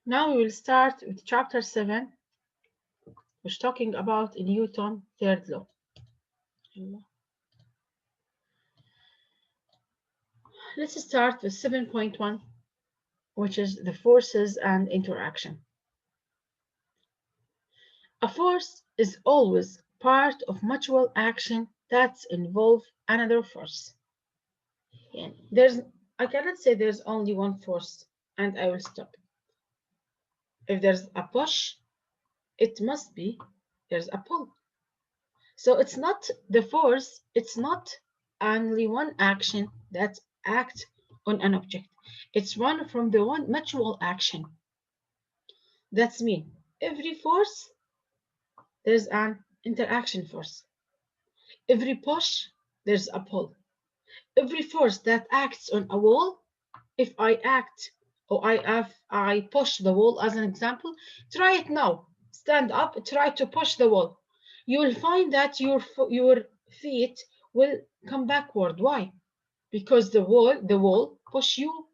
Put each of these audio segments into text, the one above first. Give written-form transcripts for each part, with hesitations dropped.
Now we will start with chapter 7, which is talking about Newton's third law. Let's start with 7.1, which is the forces and interaction. A force is always part of mutual action that involves another force. I cannot say there's only one force and I will stop. If there's a push, it must be there's a pull. So it's not the force, it's not only one action that acts on an object. It's one from the one mutual action. That's mean every force there's an interaction force. Every push there's a pull. Every force that acts on a wall, if I act or I push the wall as an example, try it now. Stand up, try to push the wall. You will find that your feet will come backward. Why? Because the wall push you,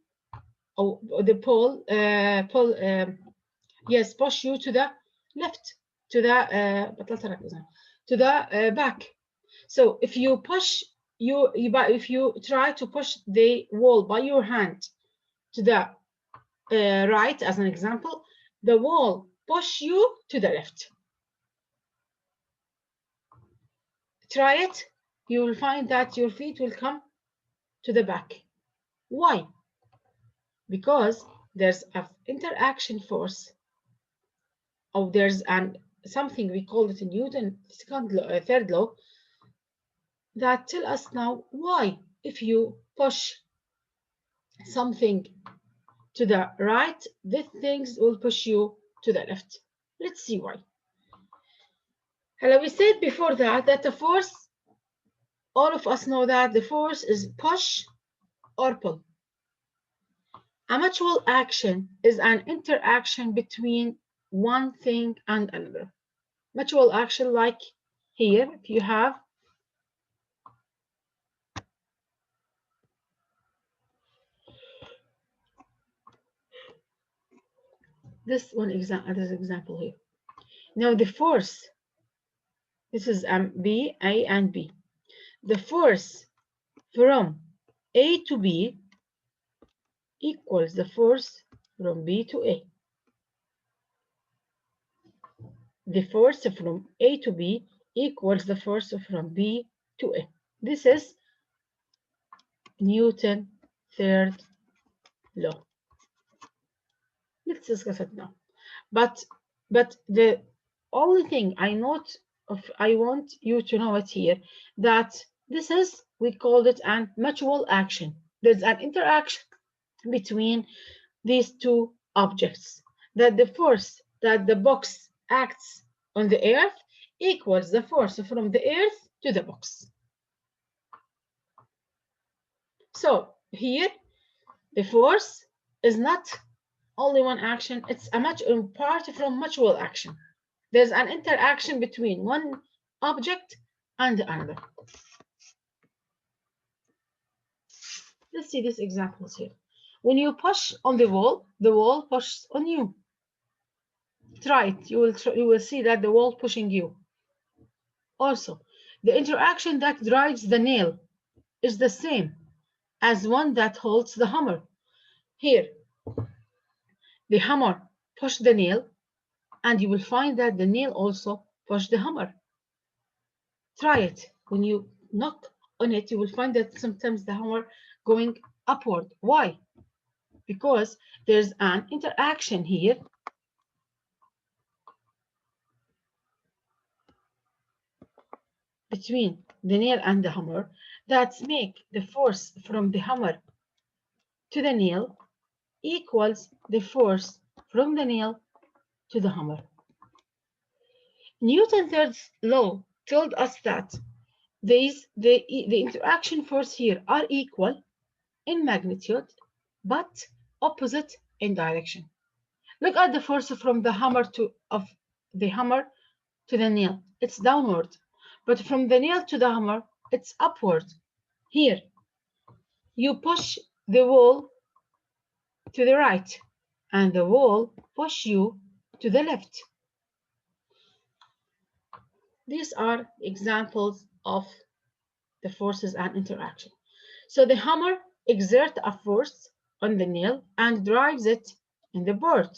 or the pull yes, push you to the left, to the back. So if you push if you try to push the wall by your hand to the right, as an example, the wall push you to the left. Try it, you will find that your feet will come to the back. Why? Because there's an interaction force, or there's something we call it in Newton third law, that tell us now why if you push something to the right, these things will push you to the left. Let's see why. Hello, we said before that the force, all of us know that the force is push or pull. A mutual action is an interaction between one thing and another. Mutual action, like here, if you have this example here. Now the force, this is B, A, and B. The force from A to B equals the force from B to A. The force from A to B equals the force from B to A. This is Newton's third law. Let's discuss it now. But the only thing I want you to know it here, that this is, we call it an mutual action. There's an interaction between these two objects, that the force that the box acts on the earth equals the force from the earth to the box. So here the force is not only one action, it's a part from mutual action. There's an interaction between one object and another. Let's see these examples here. When you push on the wall pushes on you. Try it. You will see that the wall pushing you. Also, the interaction that drives the nail is the same as one that holds the hammer. Here, the hammer pushed the nail, and you will find that the nail also pushed the hammer. Try it. When you knock on it, you will find that sometimes the hammer going upward. Why? Because there's an interaction here between the nail and the hammer that make the force from the hammer to the nail equals the force from the nail to the hammer. Newton's third law told us that the interaction force here are equal in magnitude, but opposite in direction. Look at the force from the hammer to the nail. It's downward, but from the nail to the hammer, it's upward. Here, you push the wall to the right, and the wall push you to the left. These are examples of the forces and interaction. So the hammer exerts a force on the nail and drives it in the board.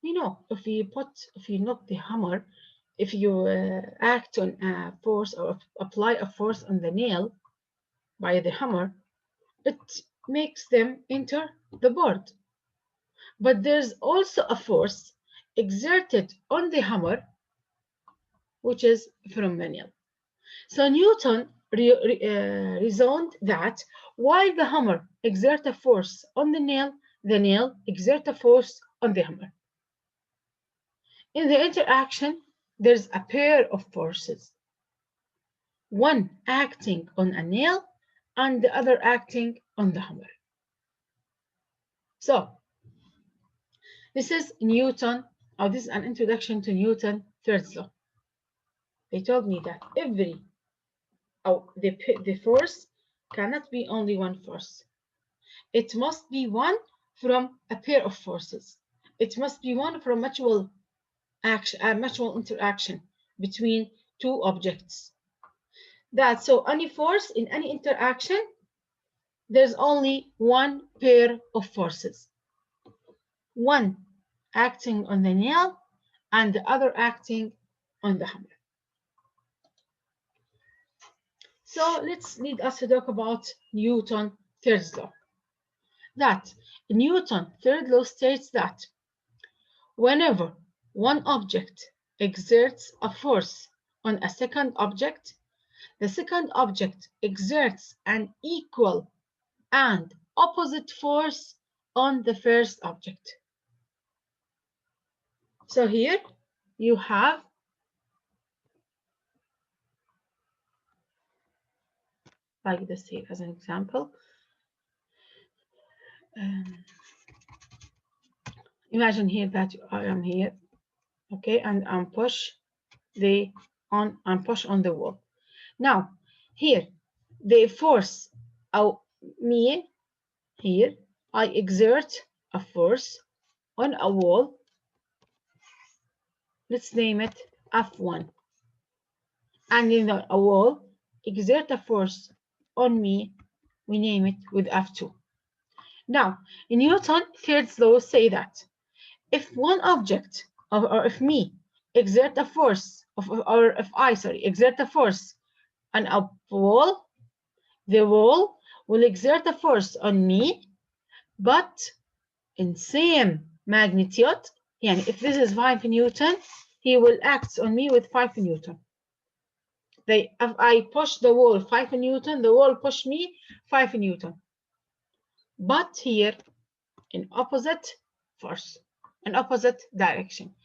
You know, if you knock the hammer, if you act on a force or apply a force on the nail by the hammer, it makes them enter the board. But there's also a force exerted on the hammer, which is from the nail. So Newton reasoned that while the hammer exerts a force on the nail exerts a force on the hammer. In the interaction, there's a pair of forces, one acting on a nail and the other acting on the hammer. So this is Newton, or this is an introduction to Newton's third law. They told me that the force cannot be only one force. It must be one from a pair of forces. It must be one from mutual interaction between two objects. So any force in any interaction, there's only one pair of forces. One acting on the nail and the other acting on the hammer. So let's lead us to talk about Newton's third law. That Newton's third law states that whenever one object exerts a force on a second object, the second object exerts an equal and opposite force on the first object. So here you have like this here as an example. Imagine here that I am here, okay, and I'm push on the wall. Now here the force me here I exert a force on a wall. Let's name it F1. And in a wall exert a force on me. We name it with F2. Now, in Newton's third law say that if one object, or if me, exert a force, or if I, exert a force on a wall, the wall will exert a force on me, but in same magnitude. Yani if this is 5 Newton, he will act on me with 5 Newton. If I push the wall 5 Newton, the wall push me 5 Newton. But here, in opposite force, in opposite direction.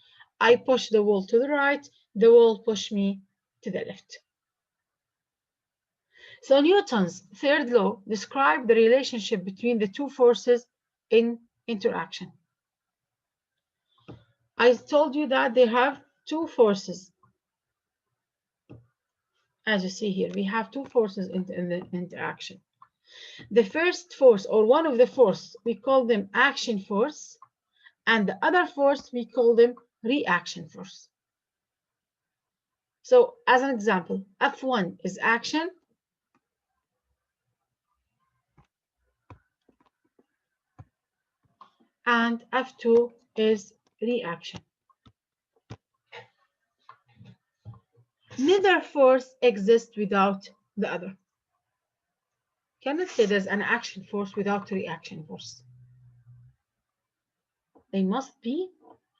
I push the wall to the right, the wall push me to the left. So Newton's third law describes the relationship between the two forces in interaction. I told you that they have two forces. As you see here, we have two forces in the interaction. The first force, or one of the force, we call them action force, and the other force, we call them reaction force. So as an example, F1 is action, and F2 is reaction. Neither force exists without the other. Cannot say there's an action force without a reaction force. They must be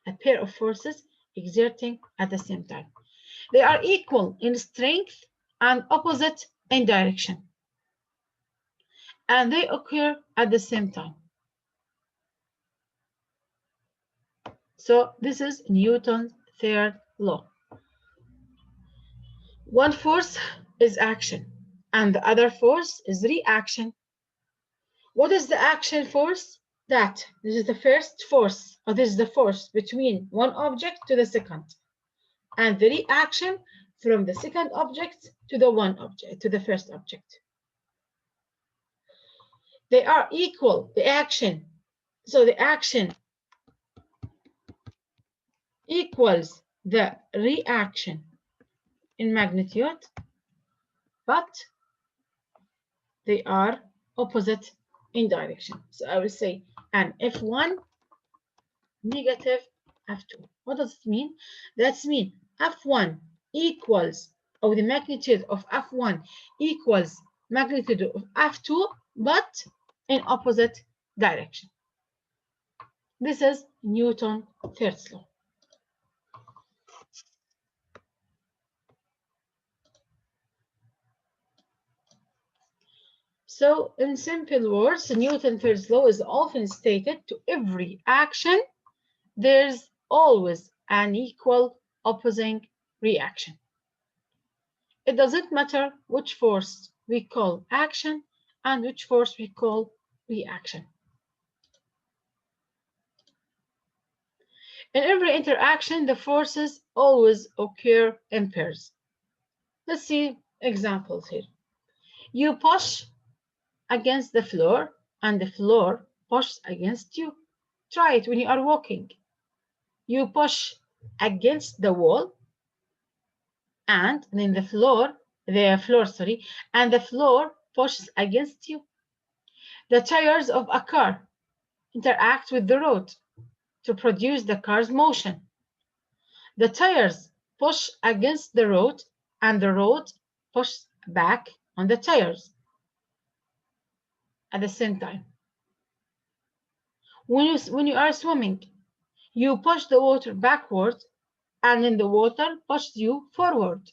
a pair of forces exerting at the same time. They are equal in strength and opposite in direction. And they occur at the same time. So this is Newton's third law. One force is action, and the other force is reaction. What is the action force? This is the first force, or this is the force between one object to the second, and the reaction from the second object to the first object. They are equal. The action So the action equals the reaction in magnitude, but they are opposite in direction. So I will say an F1 negative F2. What does it mean? That means F1 equals, or the magnitude of F1 equals magnitude of F2, but in opposite direction. This is Newton's first law. So in simple words, Newton's first law is often stated to every action, there's always an equal opposing reaction. It doesn't matter which force we call action and which force we call reaction. In every interaction, the forces always occur in pairs. Let's see examples here. You push against the floor and the floor pushes against you. Try it when you are walking. You push against the wall and then the floor pushes against you. The tires of a car interact with the road to produce the car's motion. The tires push against the road and the road pushes back on the tires at the same time. When you are swimming, you push the water backward and then the water pushes you forward.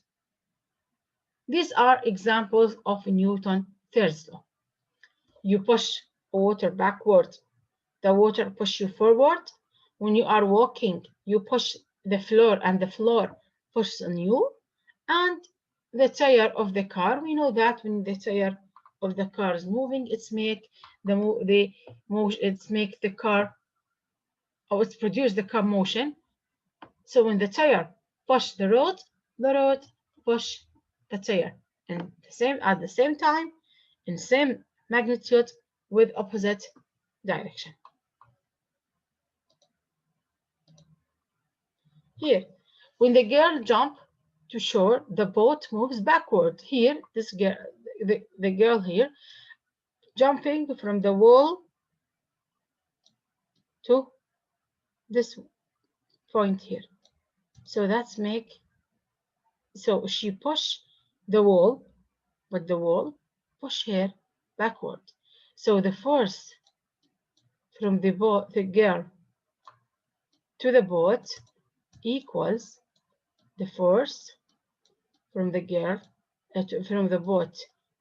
These are examples of Newton's first law. You push water backward, the water pushes you forward. When you are walking, you push the floor and the floor pushes on you. And the tire of the car, we know that when the tire of the car is moving, it's make the car, or it's produce the car motion. So when the tire push the road push the tire at the same time, in same magnitude with opposite direction. Here, when the girl jumps to shore, the boat moves backward. Here, this girl, the girl here, jumping from the wall to this point here. So so she push the wall, but the wall push her backward. So the force from the girl to the boat equals the force from the girl from the boat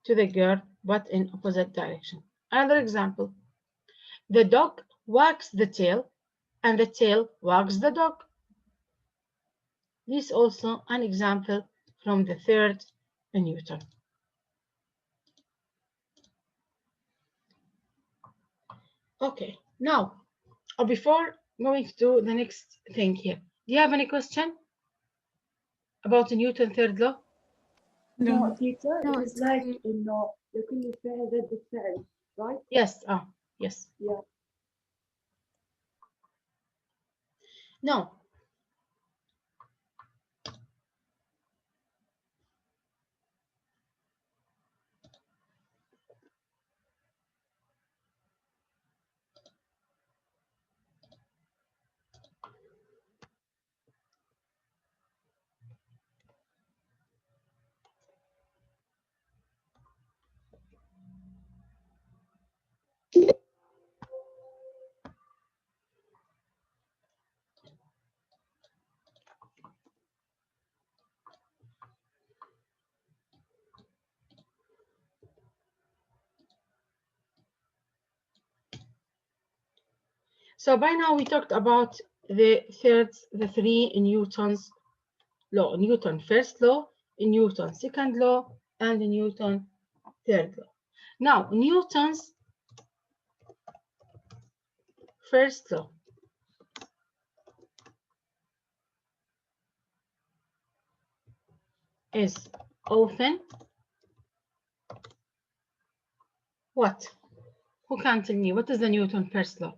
to the girl, but in opposite direction. Another example: the dog wags the tail, and the tail wags the dog. This is also an example from the third Newton. Okay, now, or before going to do the next thing here, do you have any question about the Newton third law? No, teacher, No, it is like إنه لكل فعل ضد فعل, right? Yes. Yes. Yeah. No. So by now we talked about the three Newton's law: Newton first law, Newton second law, and Newton third law. Now, Newton's first law is often what? Who can tell me what is the Newton first law?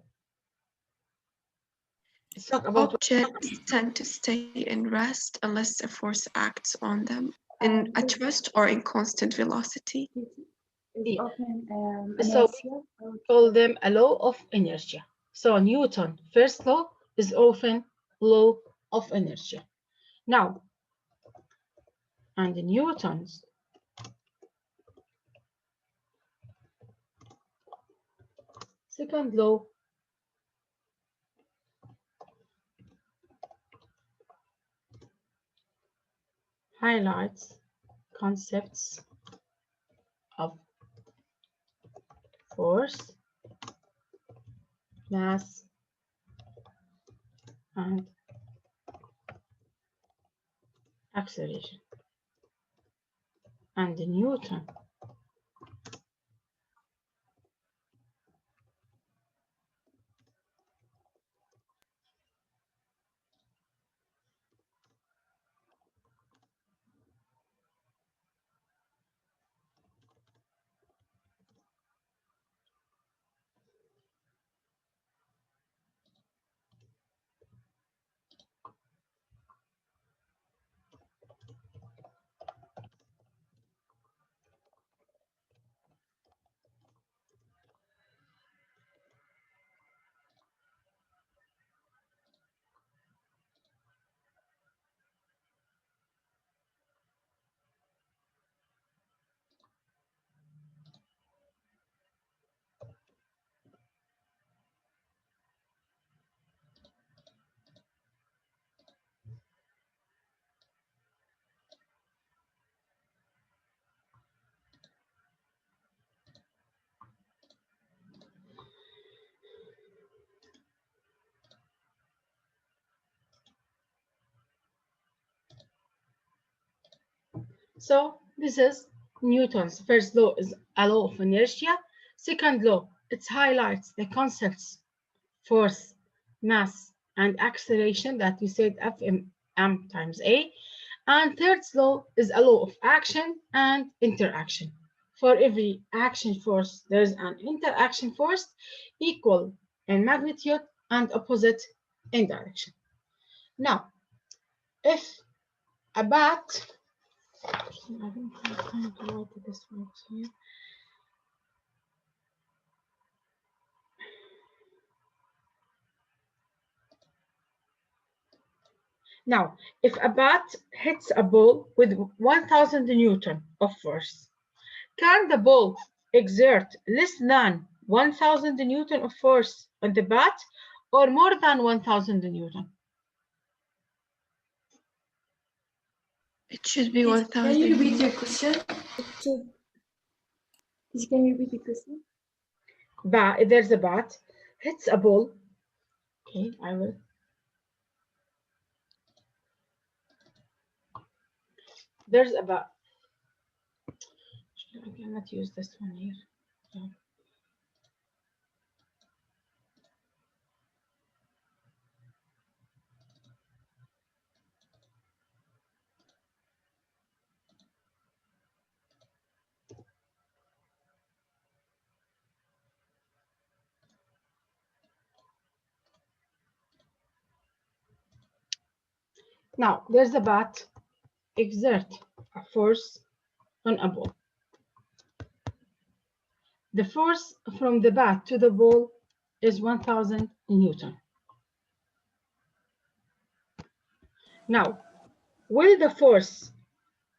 Let's talk about Objects tend to stay in rest unless a force acts on them at rest or in constant velocity. Is often So inertia. we call them a law of inertia. So Newton first law is often law of inertia. Now, and Newton's second law highlights concepts of force, mass, and acceleration. And Newton So this is Newton's first law is a law of inertia. Second law, it highlights the concepts force, mass, and acceleration that we said Fm times A. And third law is a law of action and interaction. For every action force, there is an interaction force equal in magnitude and opposite in direction. Now, if a bat I don't have time to write this one here. Now, if a bat hits a ball with 1000 Newton of force, can the ball exert less than 1000 Newton of force on the bat or more than 1000 Newton? It should be Can 1000. you repeat your question? Can you repeat the question? There's a bat hits a ball. Okay, I will. There's a bat. I cannot use this one here. No. Now, there's a bat exert a force on a ball. The force from the bat to the ball is 1000 Newton. Now, will the force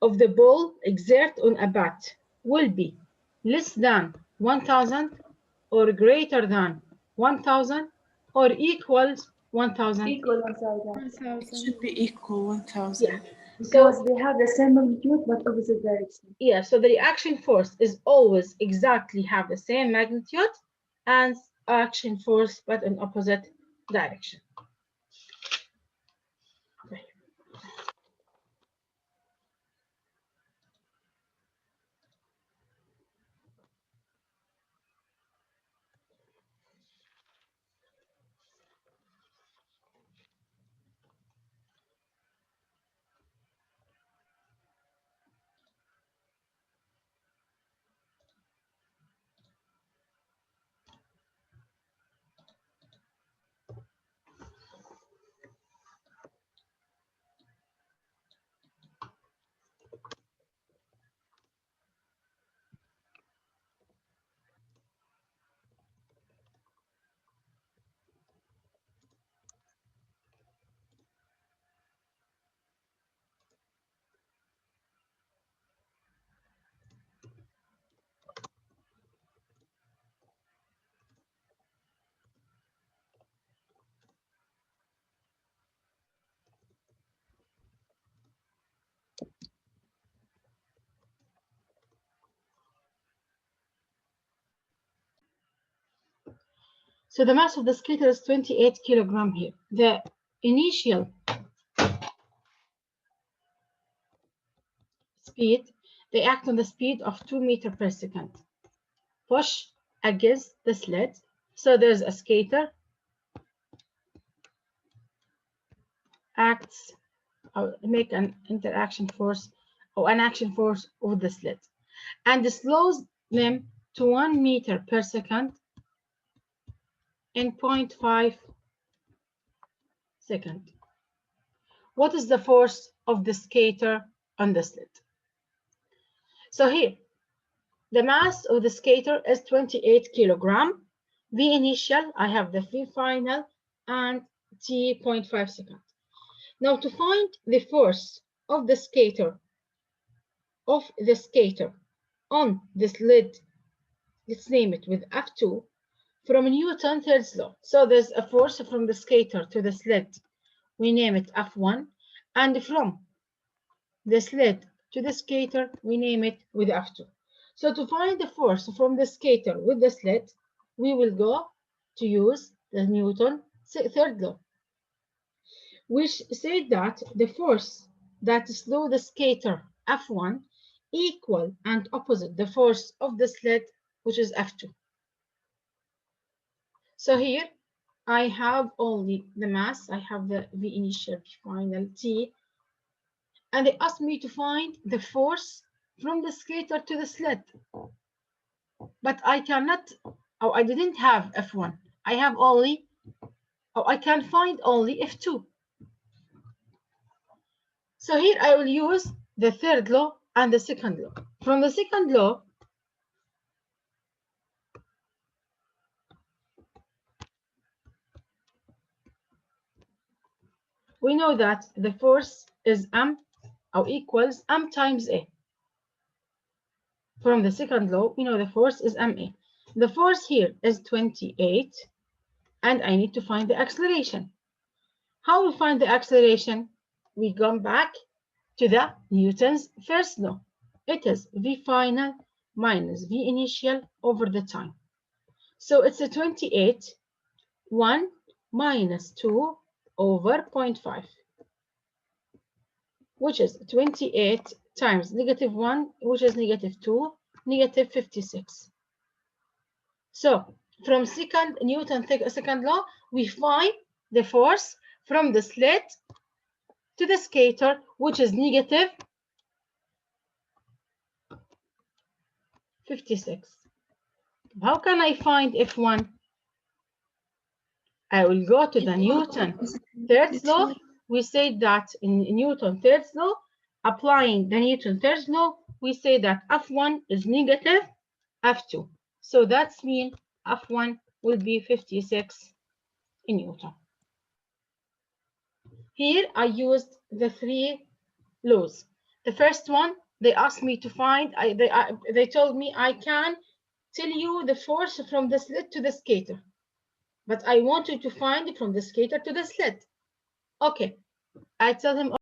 of the ball exert on a bat will be less than 1000 or greater than 1000 or equals 1000? Equal 1000. 1000 should be equal 1000. Yeah. Because So they have the same magnitude but opposite direction. yeah, so the reaction force is always exactly have the same magnitude as action force but in opposite direction. Okay. So the mass of the skater is 28 kilogram here. The initial speed, they act on the speed of 2 meters per second. Push against the sled. So there's a skater acts or make an interaction force or an action force with the sled and slows them to 1 meter per second in 0.5 seconds. What is the force of the skater on the sled? So here, the mass of the skater is 28 kilogram. V initial, I have the V final, and T 0.5 seconds. Now to find the force of the skater on the sled, let's name it with F2, from Newton's third law. So there's a force from the skater to the sled, we name it F1, and from the sled to the skater, we name it with F2. So to find the force from the skater with the sled, we will go to use the Newton's third law, which said that the force that slows the skater F1 equal and opposite the force of the sled, which is F2. So here I have only the mass, I have the V initial, V final, T, and they asked me to find the force from the skater to the sled. But I cannot, or I didn't have F1. I have only, or I can find only F2. So here I will use the third law and the second law. From the second law, we know that the force is M or equals M times A. From the second law, we know the force is MA. The force here is 28, and I need to find the acceleration. How we find the acceleration? We go back to the Newton's first law. It is V final minus V initial over the time. So it's a 28, 1 minus 2 over 0.5, which is 28 times negative 1, which is negative 2, negative 56. So from Newton's second law, we find the force from the sled to the skater, which is negative 56. How can I find F1? I will go to the Newton's third law. We say that in Newton's third law, applying the Newton's third law, we say that F1 is negative F2. So that's mean F1 will be 56 in Newton. Here I used the 3 laws. The first one, they asked me to find, they told me I can tell you the force from the sled to the skater, but I wanted to find it from the skater to the sled. Okay, I tell him,